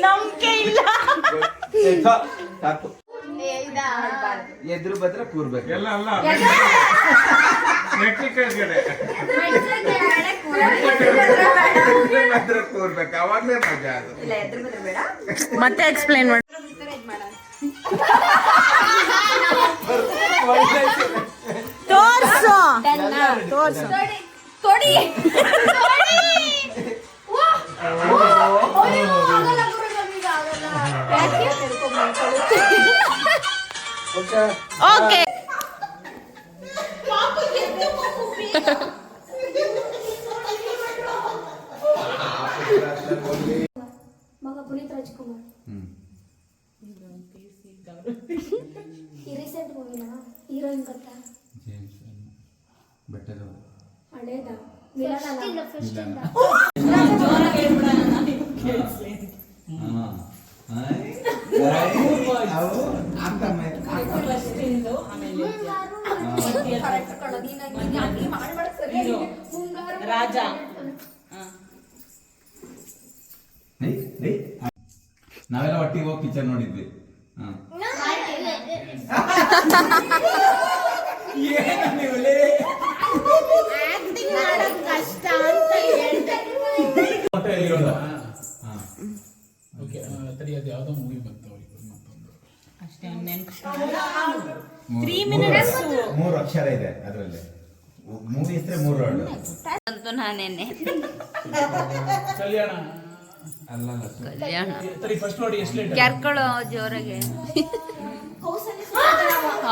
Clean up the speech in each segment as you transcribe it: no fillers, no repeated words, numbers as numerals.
ನಂಬಿಕೆ ಇಲ್ಲ. ಸಾಕು. ಎದುರು ಬದ್ರ ಕೂರ್ಬೇಕು. ಎಲ್ಲ ಅಲ್ಲ ಮೆಕ್ಸಿಕನ್ ಕಡೆ ಕೂರ್ಬೇಕು, ಅವಾಗ್ಲೇ ಮಜಾ ಅದು. ಮತ್ತೆ ಎಕ್ಸ್ಪ್ಲೈನ್ ಮಾಡಿ. ತೋರ್ಸು ತೋರ್ಸು. ಕೊಡಿ. ಓಕೆ. ಮಗ ಪುನೀತ್ ರಾಜ್ಕುಮಾರ್ ರೀಸೆಂಟ್ ಮೂವಿನಾ ಹೀರೋಯಿನ್ ಗೊತ್ತಾ? ಹಳೇದ ರಾಜ. ನಾವೆಲ್ಲ ಒಟ್ಟಿಗೆ ಹೋಗಿ ಪಿಕ್ಚರ್ ನೋಡಿದ್ವಿ. ಕಷ್ಟ ಅಂತ ಹೇಳ್ದೆ. ಯಾವ್ದೋ ಮೂವಿ ಬಂತು ಅಷ್ಟೇ. 3 minutes 3 ಅಕ್ಷರ ಇದೆ ಅದರಲ್ಲಿ. ಮೂವಿ ಹೆಸರೇ 3 ವರ್ಡ್ ಅಂತೂ ನಾನೇನೆ. ಕಲ್ಯಾಣ ಅಲ್ಲ ಕಲ್ಯಾಣ ಫಸ್ಟ್ ನೋಡಿ ಎಷ್ಟು ಲೇಟ್ ಕೆರ್ಕೊಳ್ಳೋ ಜೋರಾಗೆ.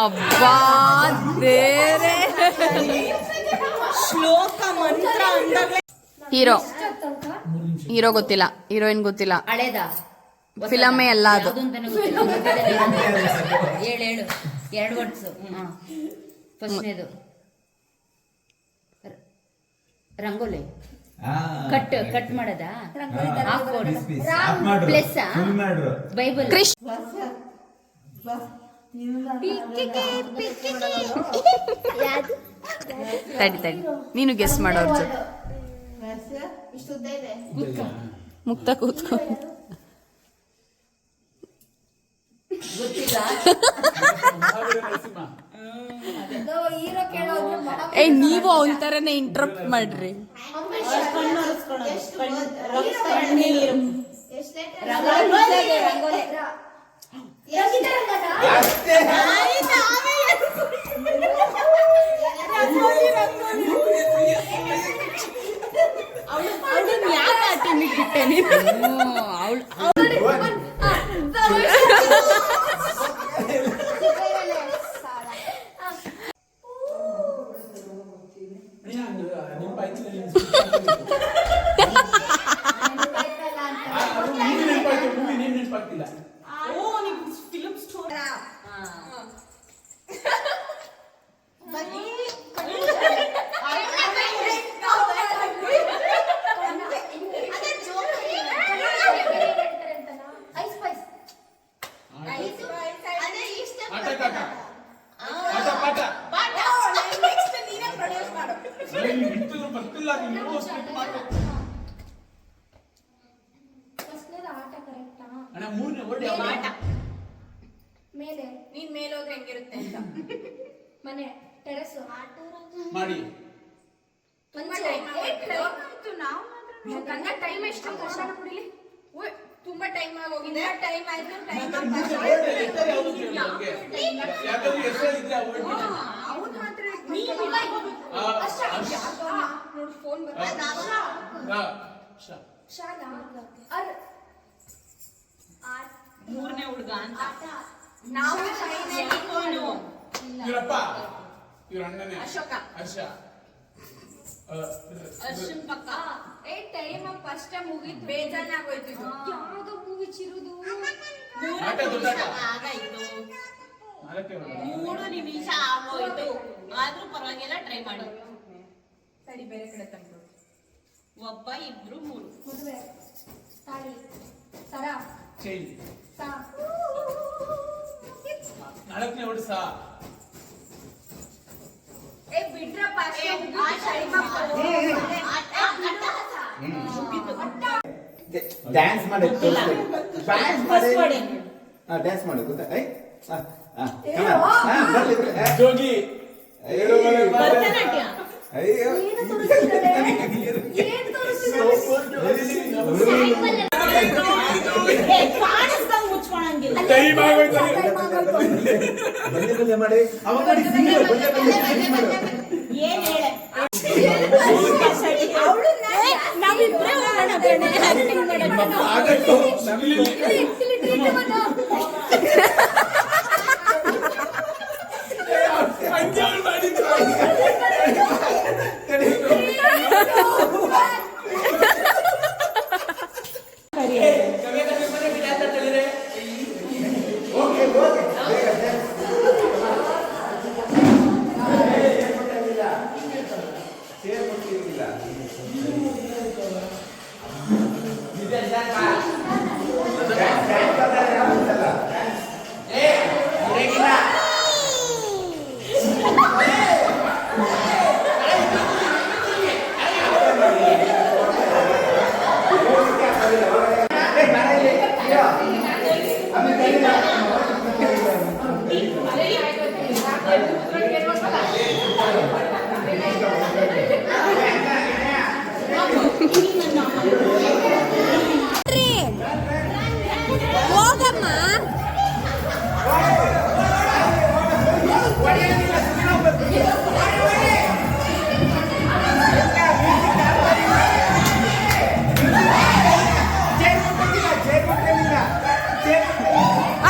ಅಬ್ಬಾ ಬೇರೆ ಶ್ಲೋಕ ಮಂತ್ರ ಅಂದಾಗಲೇ. ಹೀರೋ ಗೊತ್ತಿಲ್ಲ, ಹೀರೋಯಿನ್ ಗೊತ್ತಿಲ್ಲ. ಹಳೇದ ಫಿಲಮೇ ಅಲ್ಲ ಅದು. ಹೇಳು 2 ವರ್ಡ್ಸ್. ಫಸ್ಟ್ನೇದು ರಂಗೋಲಿ. ಕಟ್ ಮಾಡದ ಪ್ಲಸ್ ಬೈಬಲ್. ತಡಿ ನೀನು ಗೆಸ್ ಮಾಡೋರ್ ಜೊತೆ ಮುಕ್ತ ಕೂತ್ಕೊ. ನೀವು ಅವನ ತರನೇ ಇಂಟ್ರಪ್ಟ್ ಮಾಡ್ರಿ. ಮೇಲೆ ನೀನ್ ಮೇಲೆ ಹೋದ್ರೆ ಹೆಂಗಿರುತ್ತೆ ಅಂತ. ಮನೆ ಟೆರೆಸ್ ಮಾಡಿ ಟೈಮ್ ಎಷ್ಟು ಕುಡಿಲಿ. ತುಂಬಾ ಟೈಮ್ ಆಗೋಗಿದೆ. ಟೈಮ್ ಆಯ್ತು. ಅವ್ನು ಮಾತ್ರ ಫೋನ್ ಮೂರನೇ ಹುಡುಗ ಅಂತ ನಾವು ಇವರಪ್ಪ ಇವ್ರ ಅಣ್ಣನೇ ಅಶೋಕ. ಅರ್ಶನ್ ಪಕ್ಕ. ಟೈಮ್ ಫಸ್ಟ್ ಮುಗಿದ್ ಬೇಜಾರಾಗೋಯ್ತು. ಯಾವ್ದೋ ಮೂವಿ ಚಿರುದು 3 ನಿಮಿಷ ಆಗೋಯ್ತು. ಆದ್ರೂ ಪರವಾಗಿಲ್ಲ, ಟ್ರೈ ಮಾಡಿ. ಸರಿ, ಬೇರೆ ಕಡೆ ತಂದು 1 2 3 ಮದುವೆ ತಾಳಿ ಸರ ಚೈನ್ ಸಾ 4ನೇ ವರ್ಷ. ಬಿಡ್ರಪ್ಪ. ಡ್ಯಾನ್ಸ್ ಮಾಡಿ ಗೊತ್ತಿಲ್ಲ. ಡ್ಯಾನ್ಸ್ First word ಮಾಡಿ ಏನು? ಡ್ಯಾನ್ಸ್ ಮಾಡಿ ಗೊತ್ತಾ ಜೋಗಿ ಭರತನಾಟ್ಯ. ಅಯ್ಯೋ ಏನು ತೋರಿಸ್ತಿದ್ದಾರೆ? ಏನ್ ತೋರಿಸ್ತಿದ್ದಾರೆ? ಏ, ಕಾಣಿಸ್ದಂಗ್ ಮುಚ್ಕೊಳಂಗಿಲ್ಲ. ಟೈಮ್ ಆಗೋಯ್ತು. ಬಂದೆ ಬಂದೆ ಮಾಡಿ ಅವಾಗ ಮಾಡಿ ಸಿಂಗಲ್ ಬಂದೆ ಬಂದೆ sing ಮಾಡು. ಏನ್ ಹೇಳೆ? ನಾವಿಬ್ರೇ ಹೋಗೋಣ ಕಣೆ, acting ಮಾಡೋಣ. ಆಗತ್ತು ನಮ್ಗೆ Actually treat ಮಾಡು. ಅಂಜಾಳ್ ಮಾಡಿದ್ರು. ಹೋಗಮ್ಮ.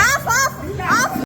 Of of of.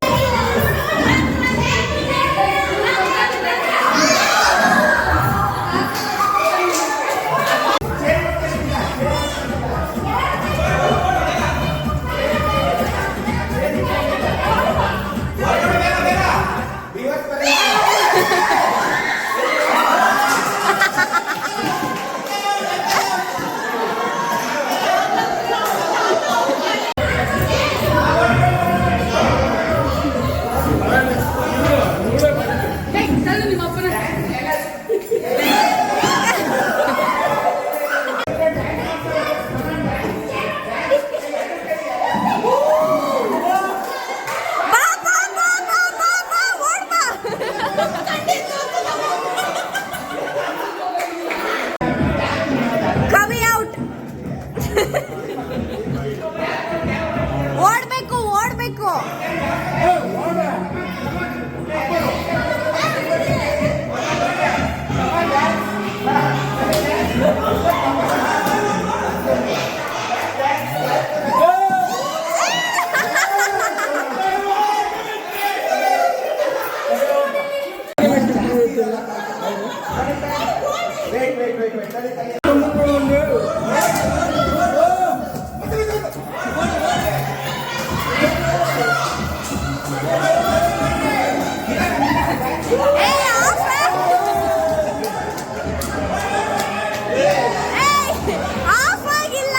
ಕವಿ ಔಟ್. ಓಡ್ಬೇಕು ಓಡ್ಬೇಕು. ಆಫ್ ಆಗಿಲ್ಲ.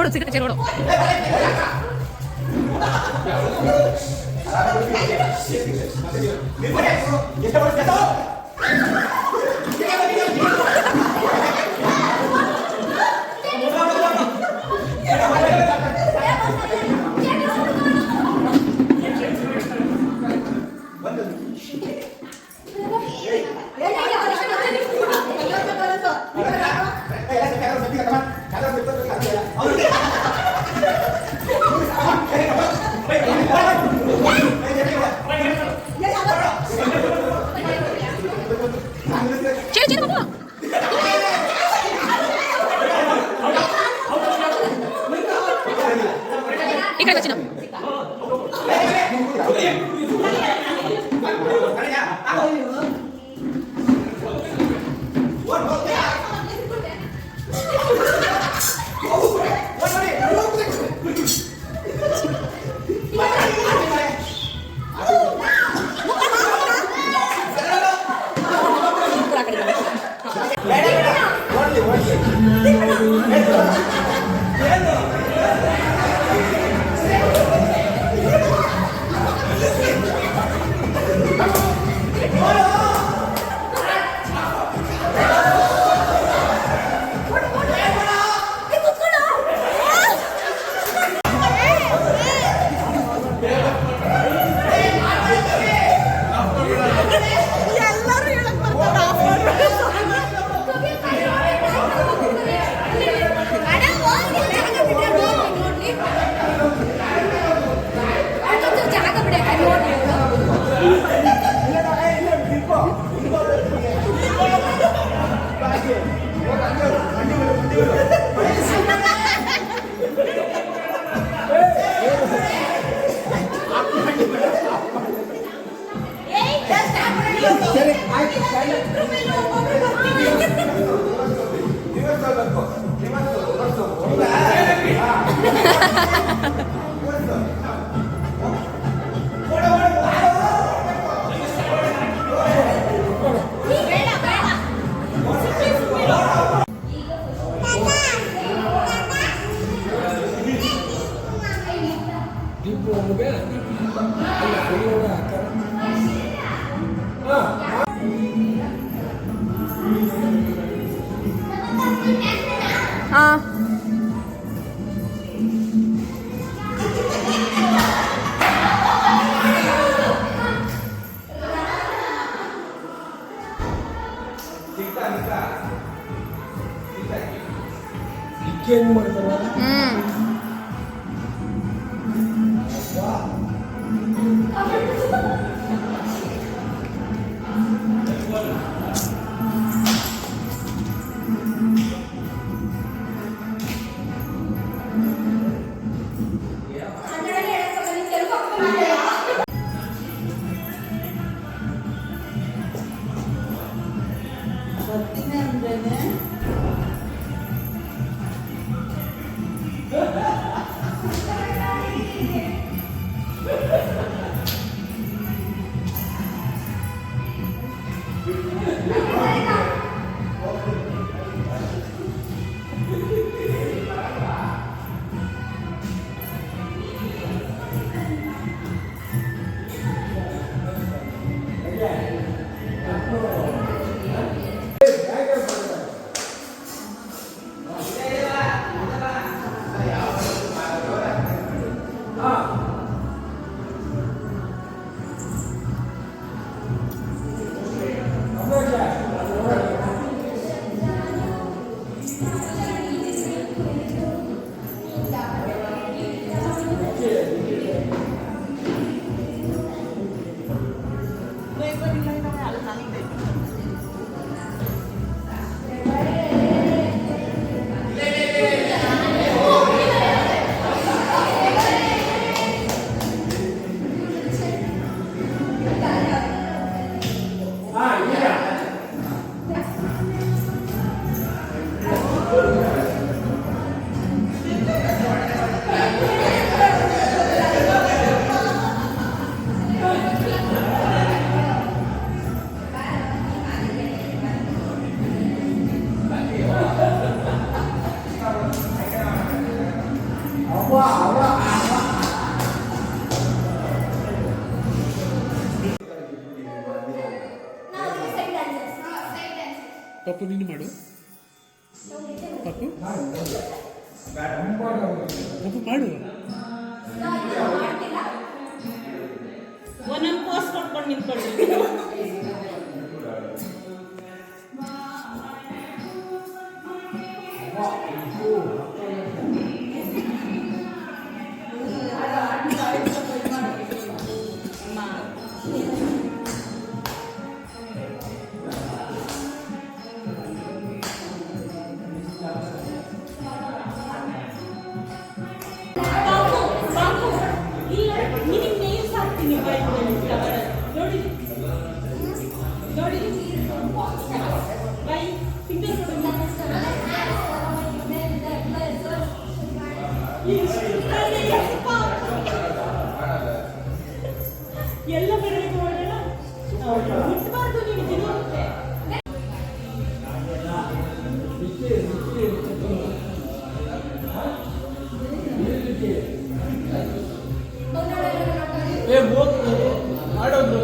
ಓಡು ಸಿಗತ್ತೆ ಚೇರ್ ಓಡು ఇక్కడ వచ్చిన ಏನು ಮಾಡ್ತಾರ ಪಪ್ಪು ನೀನು ಮಾಡು ಪಪ್ಪು ಪಪ್ಪು ಮಾಡು ಒಂದೊಂದು ಪೋಸ್ ಕೊಟ್ಕೊಂಡು ನಿಂತ್ಕೊಳ್ಳಿ. ಎಲ್ಲ ಬೆರಳಿಗೆ ಹೊಡೆಯೋಣ. ಮುಟ್ಬಾರ್ದು ನೀವು ತಿನ್ನೋರುತ್ತೆ. ಮಾಡೋದು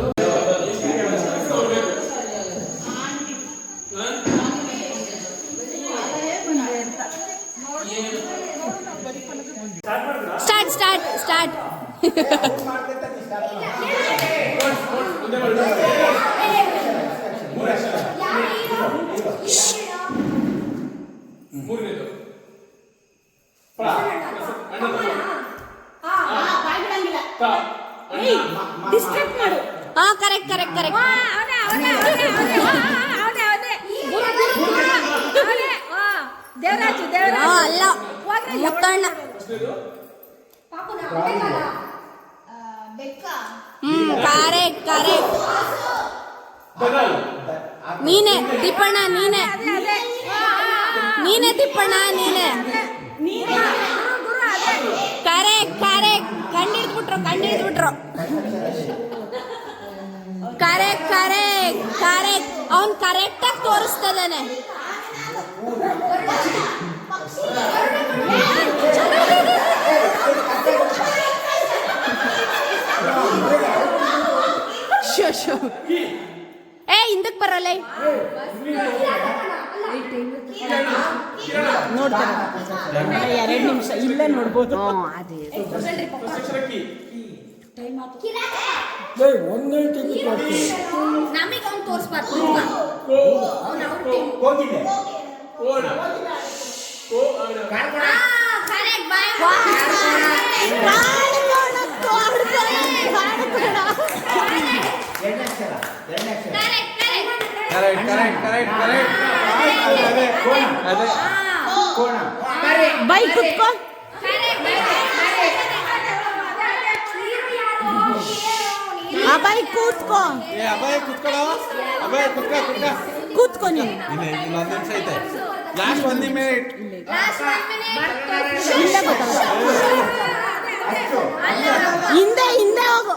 ಸ್ಟಾರ್ಟ್ ಮೂರನೇದು ಡಿಸ್ಟ್ರಾಕ್ಟ್ ಮಾಡು. ಹಾ ಕರೆಕ್ಟ್ ಅಲ್ಲ ಮುತ್ತಣ್ಣ ಕರೆಕ್ಟ್ ನೀನೆ ತಿಪ್ಪಣ್ಣ ನೀನೆ ತಿಪ್ಪಣ್ಣ ನೀನೆ ಕರೆಕ್ಟ್ ಕಂಡಿಡ್ಬಿಟ್ರು ಕರೆಕ್ಟ್ ಅವ್ನು ಕರೆಕ್ಟಾಗಿ ತೋರಿಸ್ತದಾನೆ. ಶೋ ಏ ಹಿಂದಕ್ಕೆ ಬರಲ್ಲ ನೋಡ್ತಾರೆ 2 ನಿಮಿಷ ಇಲ್ಲೇ ನೋಡ್ಬೋದು. ಅದೇ ಒಂದೇ ನಮಗೆ ಅವ್ನು ತೋರಿಸ್ಬಾರ್ದು ಹೋಗಿದೆ ಬೈ ಕುತ್ಕೋ ಅಭಯ್ ಕೂತ್ಕೋ ಕೂತ್ಕೋ ನೀನು ಇನ್ನೊಂದು ನಿಮಿಷ ಐತೆ ಲಾಸ್ಟ್ 1 ಮಿನಿಟ್ ಹಿಂದೆ ಹೋಗು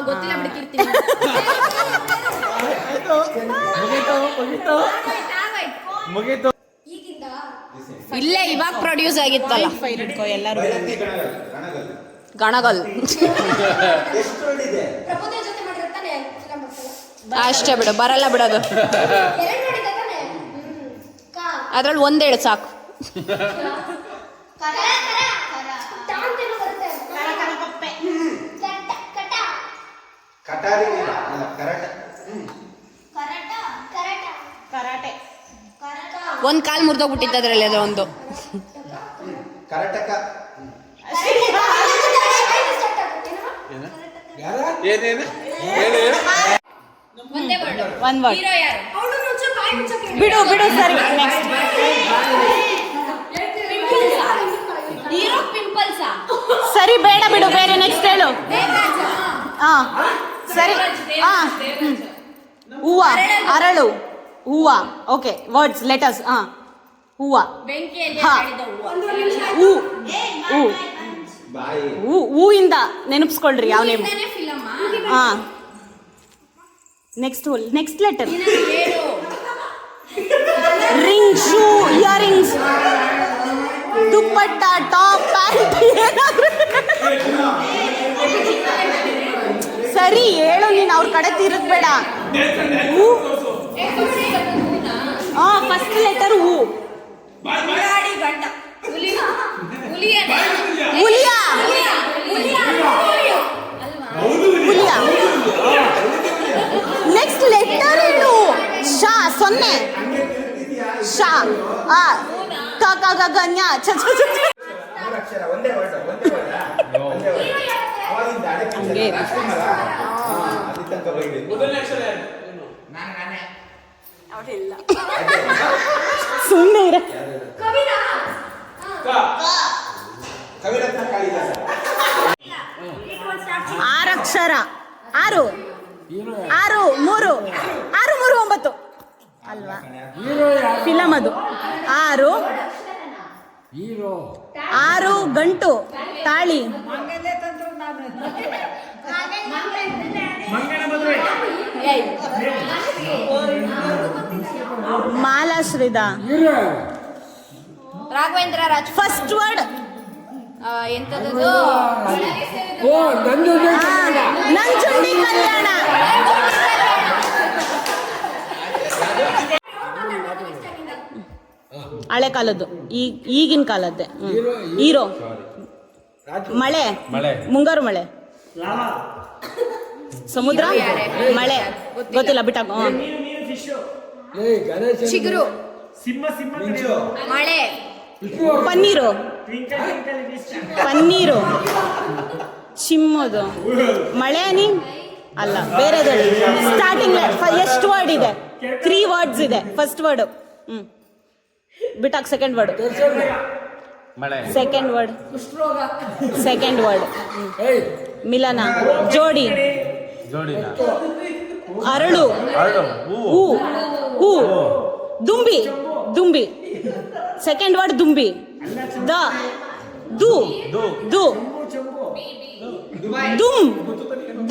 ಗೊತ್ತಿಲ್ಲ ಬಿಡ್ಕಿರ್ತೀನಿ ಮುಗೀತು ಇಲ್ಲೇ ಇವಾಗ ಪ್ರೊಡ್ಯೂಸ್ ಆಗಿತ್ತಲ್ಲ ಫೈಲ್ ಇಟ್ಕೋ ಎಲ್ಲರೂ. ಗಣಗಲ್ ಅಷ್ಟೇ ಬಿಡು ಬರಲ್ಲ ಬಿಡೋದು ಅದ್ರಲ್ಲಿ ಒಂದೇಳು ಸಾಕು. ಕರಾಟೆ ಒಂದ್ ಕಾಲ್ ಮುರಿದೋಗ್ಬಿಟ್ಟಿತ್ತು ಅದ್ರಲ್ಲಿ ಅದು ಒಂದು ಕರ್ನಾಟಕ ಒನ್ ವರ್ಡ್ ಬಿಡು ಸರಿ. ನೆಕ್ಸ್ಟ್ ಹೀರೋ ಪಿಂಪಲ್ಸ್ ಸರಿ ಬೇಡ ಬಿಡು ಬೇರೆ ನೆಕ್ಸ್ಟ್ ಹೇಳು. ಸರಿ ಹೂವ ಅರಳು ಹೂವ ಓಕೆ ವರ್ಡ್ಸ್ ಲೆಟರ್ಸ್ ಹೂವ ಹೂವಿಂದ ನೆನಪಿಸ್ಕೊಳ್ರಿ ಯಾವ name. Next letter ring shoe earrings dupatta top pant ಸರಿ ಹೇಳು ನೀನು ಅವ್ರ ಕಡೆ ತಿರುಗ್ಬೇಡ. ಹೂ. ಫಸ್ಟ್ ಲೆಟರ್ ಹೂ. ಹುಲಿಯ ನೆಕ್ಸ್ಟ್ ಲೆಟರ್ ಏನು? ಶಾ 0 ಶಾ ಆ ಕ ಕ ಗ ಗ ಞ ಛ ಛ ಛ ಛ. ಮೂರು ಅಕ್ಷರ ಒಂದೇ ವರ್ಡ್ ಅವಾಗಿಂದ ಅದಕ್ಕೆ ಅಲ್ಲಿ ತನಕ ಬರೀಬೇಕು. ನಾನೇ ಸುಮ್ಮನೆ ಇರ. ಕವಿರತ್ನ ಕಾಳಿದಾಸ 6 ಅಕ್ಷರ 6 6 3 6 3 9 ಅಲ್ವಾ? ಫಿಲಮ್ ಅದು. 6 6 ಗಂಟು ತಾಳಿ ಮಾಲಾಶ್ರಿದ ರಾಘವೇಂದ್ರ ರಾಜ್. ಫಸ್ಟ್ ವರ್ಡ್ ಎಂತದ್ದು? ನಂಜುಂಡಿ ಕಲ್ಯಾಣ. ಹಳೆ ಕಾಲದ್ದು ಈಗಿನ ಕಾಲದ್ದೇ. ಹೀರೋ ಮಳೆ ಮುಂಗಾರು ಮಳೆ ಸಮುದ್ರ ಮಳೆ ಗೊತ್ತಿಲ್ಲ ಬಿಟ್ಟಾಕು. ಚಿಗುರು ಮಳೆ ಪನ್ನೀರು ಪನ್ನೀರು ಚಿಮ್ಮೋದು ಮಳೆ ನೀ ಅಲ್ಲ ಬೇರೆದು. ಸ್ಟಾರ್ಟಿಂಗ್ ಎಷ್ಟು ವರ್ಡ್ ಇದೆ? 3 ವರ್ಡ್ಸ್ ಇದೆ. ಫಸ್ಟ್ ವರ್ಡ್ ಬಿಟ್ಟಾಕ್. Second word second word Milana ಜೋಡಿ ಅರಳು ಹೂ ಹೂ ದುಂಬಿ ದುಂಬಿ ಸೆಕೆಂಡ್ ವರ್ಡ್ ದುಂಬಿ ದ ದು ದು ದುಮ್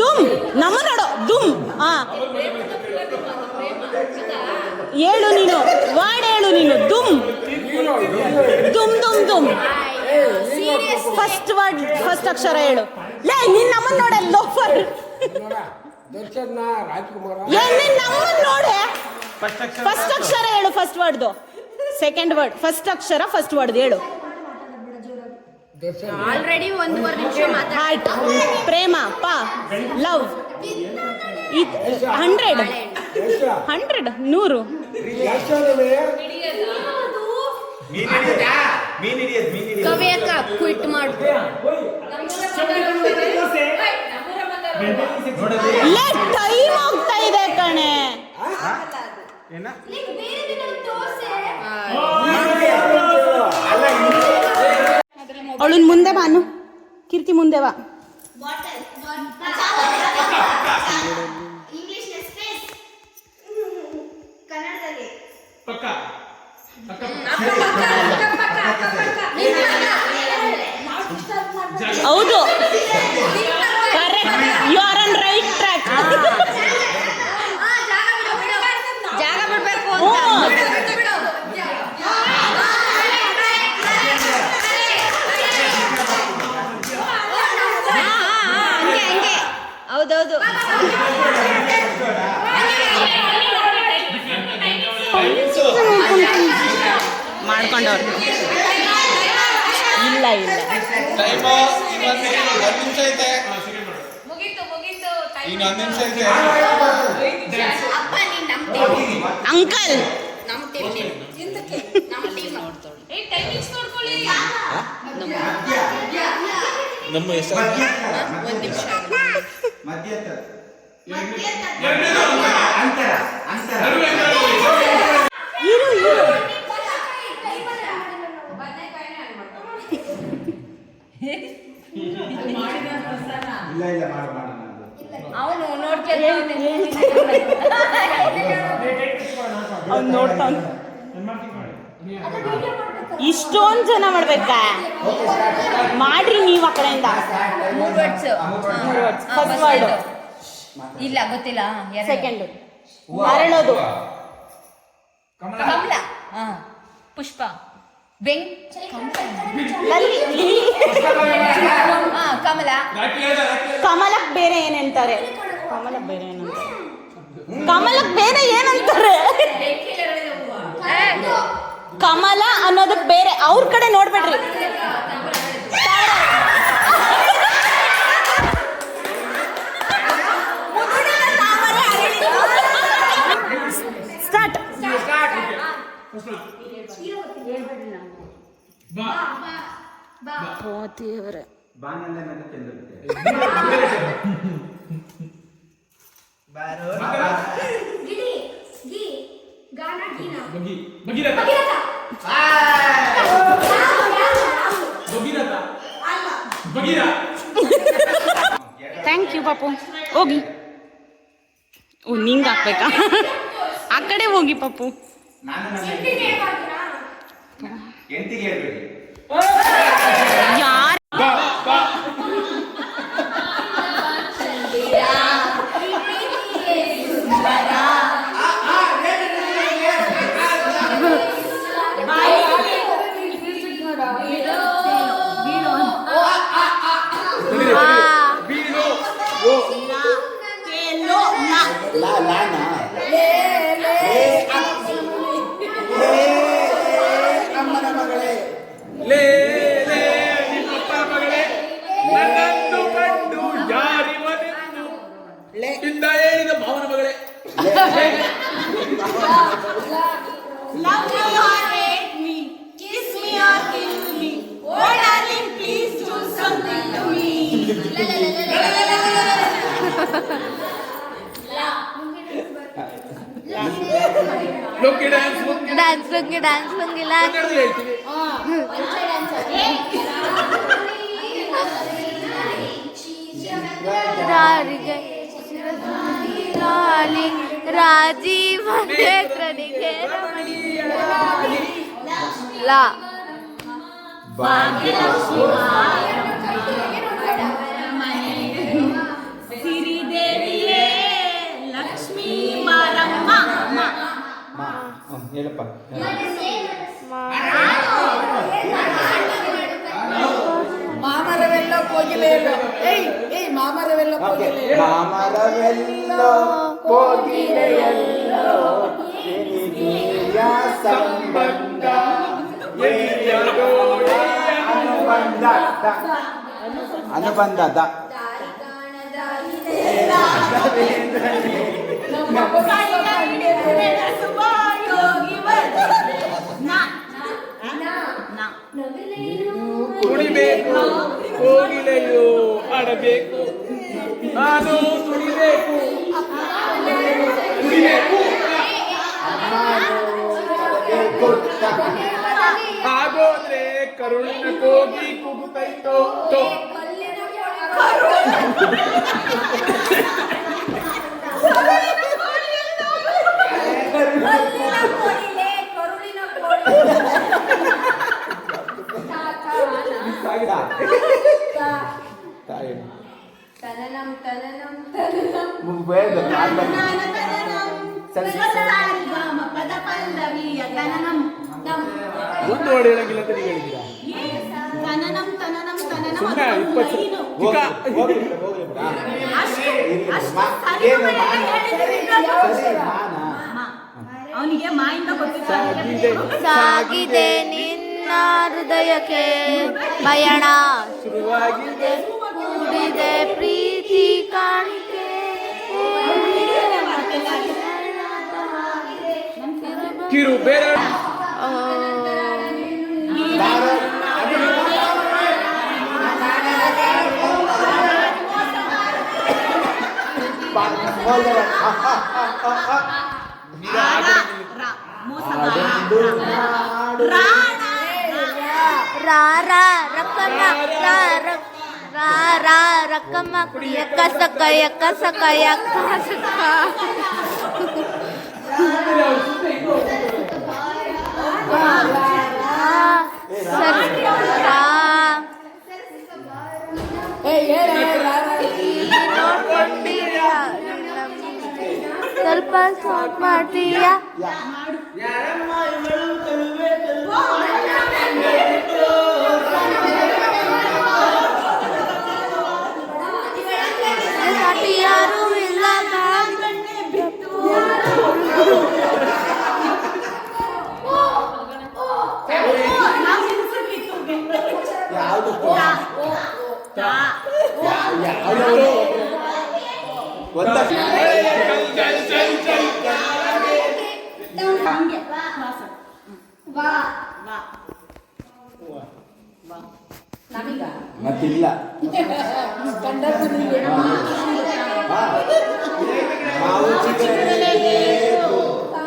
ದುಮ್ ನಮ್ಮ ನೋಡು ದುಮ್. ಹೇಳು ನೀನು ವರ್ಡ್ ಹೇಳು ನೀನು. ದುಮ್ ದುಮ್ ದುಮ್ ದುಮ್. ಫಸ್ಟ್ ವರ್ಡ್ ಫಸ್ಟ್ ಅಕ್ಷರ ಹೇಳು. ಲೇ ನಿನ್ನ ನಮ್ಮನ್ ನೋಡ ಲೋಫರ್. ನಿನ್ನ ನಮ್ಮನ್ ನೋಡೆ. ಫಸ್ಟ್ ಅಕ್ಷರ ಹೇಳು. ಫಸ್ಟ್ ವರ್ಡ್ದು ಸೆಕೆಂಡ್ ವರ್ಡ್ ಫಸ್ಟ್ ಅಕ್ಷರ ಫಸ್ಟ್ ವರ್ಡ್ ಹೇಳು. ಆಲ್ರೆಡಿ 1 ನಿಮಿಷ ಹಾರ್ಟ್ ಪ್ರೇಮ ಪ ಲವ್ 100 100 ಕವಿಯಕ್ಕ ಕ್ವಿಟ್ ಮಾಡು. ಟೈಮ್ ಹೋಗ್ತಾ ಇದೆ ಕಣೆ. ಅವಳನ್ ಮುಂದೆ ಬಾನು ಕೀರ್ತಿ ಮುಂದೆ ಬಾ. ಹೌದು correct. You are on right track. ಜಾಗ ಬಿಡ್ಬೇಕು ಹಂಗೆ ಹೌದೌದು. ಮಾಡ್ಕೊಂಡವ್ರು ಇಲ್ಲ ಇಲ್ಲ ಅಪ್ಪ ನೀನ್ ನಂಬ್ತೀವಿ. ಅಂಕಲ್ ನಂಬ್ತೀವಿ ನಮ್ಮ ಟೀಮ್ ನಮ್ಮ ಹೆಸರು 1 ನಿಮಿಷ. ಇರು ಇರು. ಅವನು ನೋಡ್ಕೊಂಡು ನೋಡ್ತಾನ. ಇಷ್ಟೊಂದು ಜನ ಮಾಡ್ಬೇಕಾ? ಮಾಡ್ರಿ ನೀವು ಆ ಕಡೆಯಿಂದ. 3 ವರ್ಡ್ಸ್. ಫಸ್ಟ್ ವರ್ಡ್ ಇಲ್ಲ ಗೊತ್ತಿಲ್ಲ. ಸೆಕೆಂಡ್ ಅರಳೋದು ಕಮಲ ಪುಷ್ಪ ಬೆಂಗ್ ಲಲ್ಲಿ ಕಮಲ ಕಮಲಕ್ ಬೇರೆ ಏನಂತಾರೆ? ಕಮಲಕ್ ಬೇರೆ ಏನಂತಾರೆ? ಕಮಲಕ್ ಬೇರೆ ಏನಂತಾರೆ? ಕಮಲ ಅನ್ನೋದಕ್ ಬೇರೆ, ಅವ್ರ ಕಡೆ ನೋಡ್ಬೇಡ್ರಿ. ಸ್ಟಾರ್ಟ್. ದೇವರೇ, ಬಾನಲ್ಲೇ ನನ್ನ ಚಂದ್ರತೆ. ಥ್ಯಾಂಕ್ ಯು ಪಾಪು. ಹೋಗಿ. ಓ, ನಿಂಗೆ ಹಾಕ್ಬೇಕಾ? ಆ ಕಡೆ ಹೋಗಿ ಪಾಪು. ನಾನು ನನ್ನ ಎಂಟಿಗೆ ಹೇಳ್ಬೇಡಿ. ಯಾರು? ಅಮ್ಮನ ಮಗಳೇ, ಲೇ ಲೇ ನಿಮ್ಮಪ್ಪನ ಮಗಳೇ, ನನ್ನನ್ನು ಕಂಡು ಯಾರಿವನೆಂದು ಇಂದ ಹೇಳಿದ ಮಾವನ ಮಗಳೇ. Love me or hate me, kiss me or kill me. Oh darling, please do something to me. Lungi dance ಲುಂಗಿಲ ಹೇಳ್ತೀವಿ. ರಾಜೀವ ನೇತ್ರನಿಗೆ ಲಾ ಸಿರಿದೇವಿಯೇ ಲಕ್ಷ್ಮೀ ಮಾರಮ್ಮ. ಹೇಳಪ್ಪ. ಮಾಮರವೆಲ್ಲ ಕೋಗಿಲೆಯಲ್ಲೋ, ಮಾಮರವೆಲ್ಲ ಓಕೆ. ಕೋಗಿಲೆಯಲ್ಲೋ, ಮಾಮರವೆಲ್ಲೋ ಕೋಗಿಲೆಯಲ್ಲೋ ನಿನಗೀಯ ಸಂಬಂಧ ಅನುಬಂಧ ಅನುಬಂಧದ ಕುಡಿಬೇಕು, ಕೋಗಿಲೆಯು ಆಡಬೇಕು, ನಾನು ಕುಡಿಬೇಕು, ಕುಡಿಬೇಕು. ಹಾಗೋದ್ರೆ ಕರುಳಿನ ಕೋಗಿ ಕೂಗುತ್ತೈತೋ ತೋ. ಒಂದು ಹಾಡು ಹೇಳಂಗಿಲ್ಲ ಅಂತ ನೀವು ಹೇಳಿದ್ದೀರಾ? ಸುಮ್ಮನೆ 20 ಚಿಕ್ಕ ಅವನಿಗೆ ಮಾಯಿಂದ ಸಾಗಿದೆ ನಿನ್ನ ಹೃದಯಕ್ಕೆ ಪಯಣ ಶುರುವಾಗಿದೆ, ಕೂಡಿದೆ ಪ್ರೀತಿ ಕಾಣಿಕೆ ಕಿರು ಬೇರೆ ರಕ್ಕಮ್ಮ ಯಕ್ಕ ಸಕ್ಕ ಯಕ್ಕ ಸಕ್ಕ ಯಕ್ಕ ಸಕ್ಕ ಸ್ವಲ್ಪ ಸಾಫ್ಟ್ ಮಾಡ್ತೀಯಾ? ಮತ್ತಿಲ್ಲ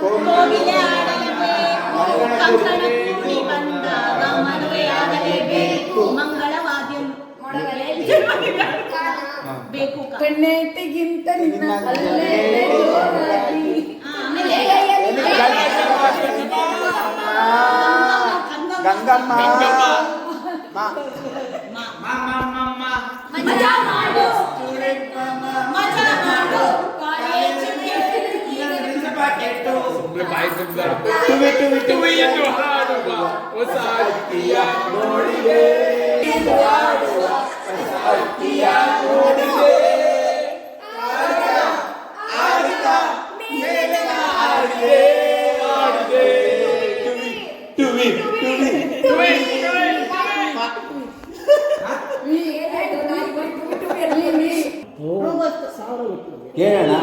ಕೋಗಿಲೆ ಆಡಲೇಬೇಕು, ಕಂಕಣ ಕೂಡಿ ಬಂದಾಗ ಮದುವೆಯಾಗಲೇಬೇಕು, ಮಂಗಳವಾದ್ಯ ಬೇಕು. ಕಣ್ಣೇಟಿಗಿಂತ ನಿನ್ನ ಅಲ್ಲೇ ಗಂಗಮ್ಮ ಮಜಾ ಮಾಡು ಮಜಾ ಮಾಡು ಸುಮ್ಮನೆ ಬಾಯಿ ತುಂಬ ಟುವಿ ಎಂದು ಹಾಡುವ ಹೊಸ ಅಕ್ಕಿಯ ನೋಡಿದೆ ಕೇಳೋಣ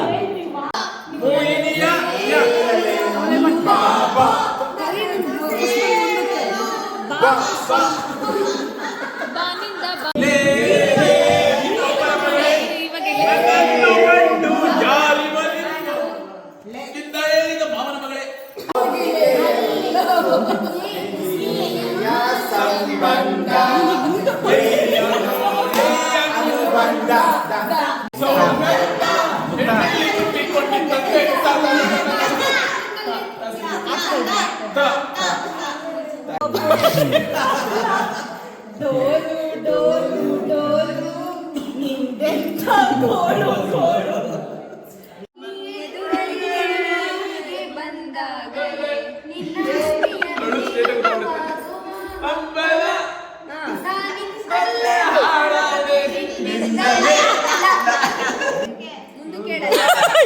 ಡೋಲು ಡೋಲು ಡೋಲು ನಿಂದೆಂಥ ಗೋಳು ಗೋಳು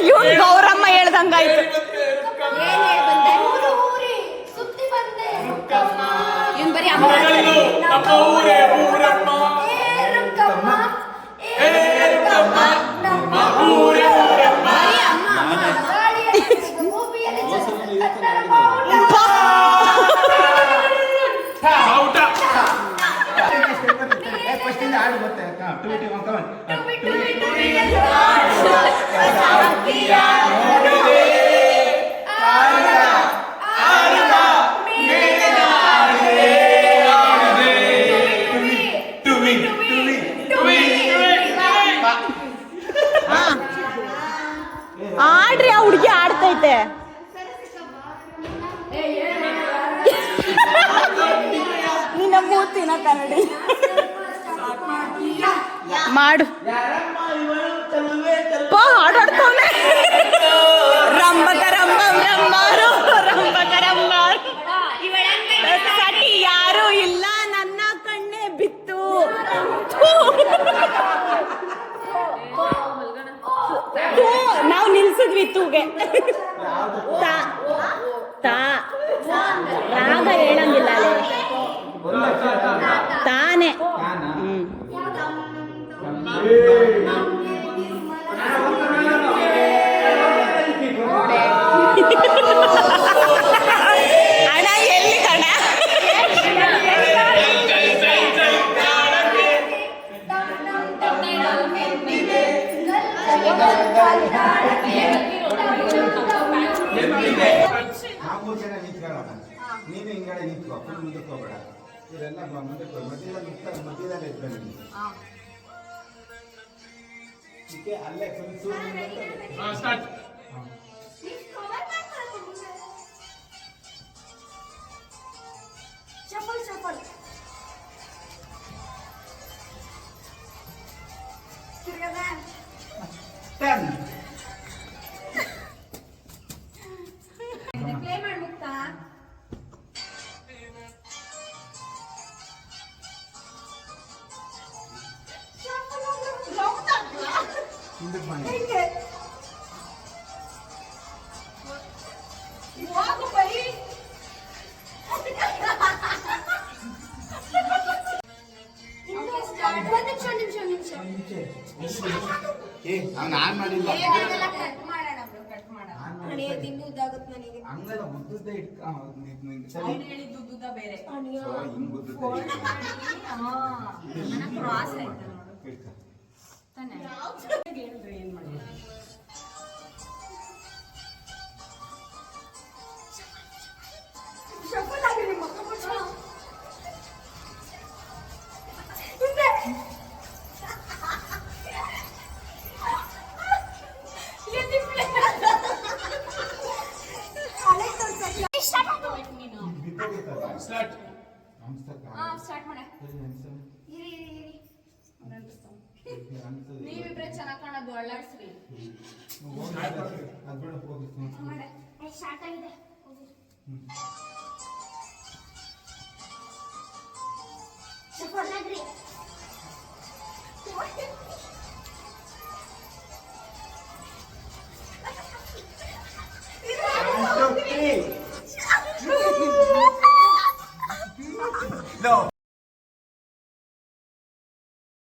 ಇವ್ನು ಗೌರಮ್ಮ ಹೇಳ್ದಂಗಾಯ್ತು. ಆಡ್ರಿ, ಆ ಹುಡುಗಿ ಆಡ್ತೈತೆ. ನಿನ್ನ ಮೂತಿನ ಕನ್ನಡಿ ಮಾಡು. ಹಾಡಾಡ್ತವನೆ ರಂಬಕ ರಂಬ ರಂಬಾರು ರಂಬಕ ರಂಬಾರು. ಸಟಿ ಯಾರು ಇಲ್ಲ, ನನ್ನ ಕಣ್ಣೆ ಬಿತ್ತು. ನಾವು ನಿಲ್ಸಿದ್ವಿ ತೂಗೆ. ರಾಗ ಹೇಳಂಗಿಲ್ಲ ಅಲ್ಲೇ, ತಾನೇ. ಅಣ್ಣ ಎಲ್ಲಿ ಕಣ? ನಾವು ಜನ ನಿಂತ್ಕೊಳ್ಳೋಣ, ನೀನು ಹಿಂಗಡೆ ನಿಂತ್ಕೋ, ಫುಲ್ ಮುಂದಕ್ಕೆ ಹೋಗ್ಬೇಡ. ಇವರೆಲ್ಲ ಮುಂದಕ್ಕೆ ಮಧ್ಯದಲ್ಲಿ ಇಟ್ಕೊಂಡು ಅಲ್ಲೇ ಸ್ಟಾರ್ಟ್. ಚಪ್ಪಲ್ ಚಪ್ಪಲ್ ತಿರ್ಗದ ಪ್ಲೇ ಮಾಡಿ ಮುಕ್ತಾ ಹಿಂದಕ್ಕೆ ಮಾಡಿ. ಹಿಂಗೆ ಹೋಗು ಬೈ ಹಿಂದೆ ಏ ಅವ್ನು ಆನ್ ಮಾಡಿಲ್ಲ ಕಟ್ ಮಾಡೋಣ ಬ್ರೋ ಕಟ್ ಮಾಡೋಣ ತಿಂದು ಉದ್ದಾಗುತ್ತೆ ನನಗೆ ಹಂಗಲ್ಲ ಉದ್ದುದ್ದ ಇಟ್ಕ ಅವ್ನು ಹೇಳಿದ್ದು ಉದ್ದುದ್ದ ಬೇರೆ ಹಿಂಗ್ ಉದ್ದುದ್ದ ಕ್ರಾಸ್ ಆಯ್ತು ನೋಡು ಇಟ್ಕ ತಾನೆ ಹೇಳ್ರಿ ಏನ್ ಮಾಡಿ ಶಫಲ್ ಆಗಿ ನಿಮ್ಮ ಮಕ್ಕ ಮುಚ್ಚ ಹಿಂದೆ ಎಲ್ಲಿ ಪ್ಲೇ ಅಲೆ ತೋರ್ಸಕ್ಕೆ ಸ್ಟಾರ್ಟ್ ಮಾಡು ನೀನು ಸ್ಟಾರ್ಟ್ ಸ್ಟಾರ್ಟ್ ಮಾಡ ಇರಿ ನೀವಿಬ್ರೆ ಚೆನ್ನಾಗಿ ಕಾಣೋದು ಅಳ್ಳಾಡ್ಸ್ರಿ ಅದ್ಬೇಡ ಹೋಗಿ ಸ್ಟಾರ್ಟ್ ಆಗಿದೆ